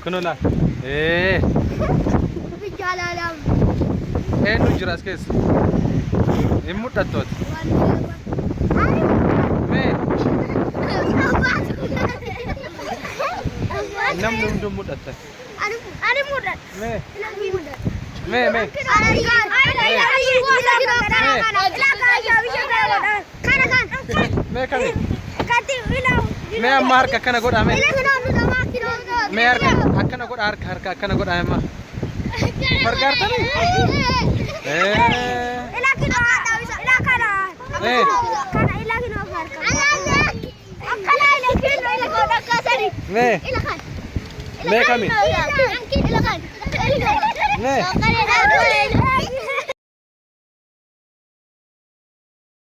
Kunulah. Nu jiras kes. Imut datot. Me. Nam dum mut datot. Ada mudat. Me. Me. Me kami. Me amar kakana god ame. Me akana god harka akana god ame. Pergar tadi. Me kami. Me.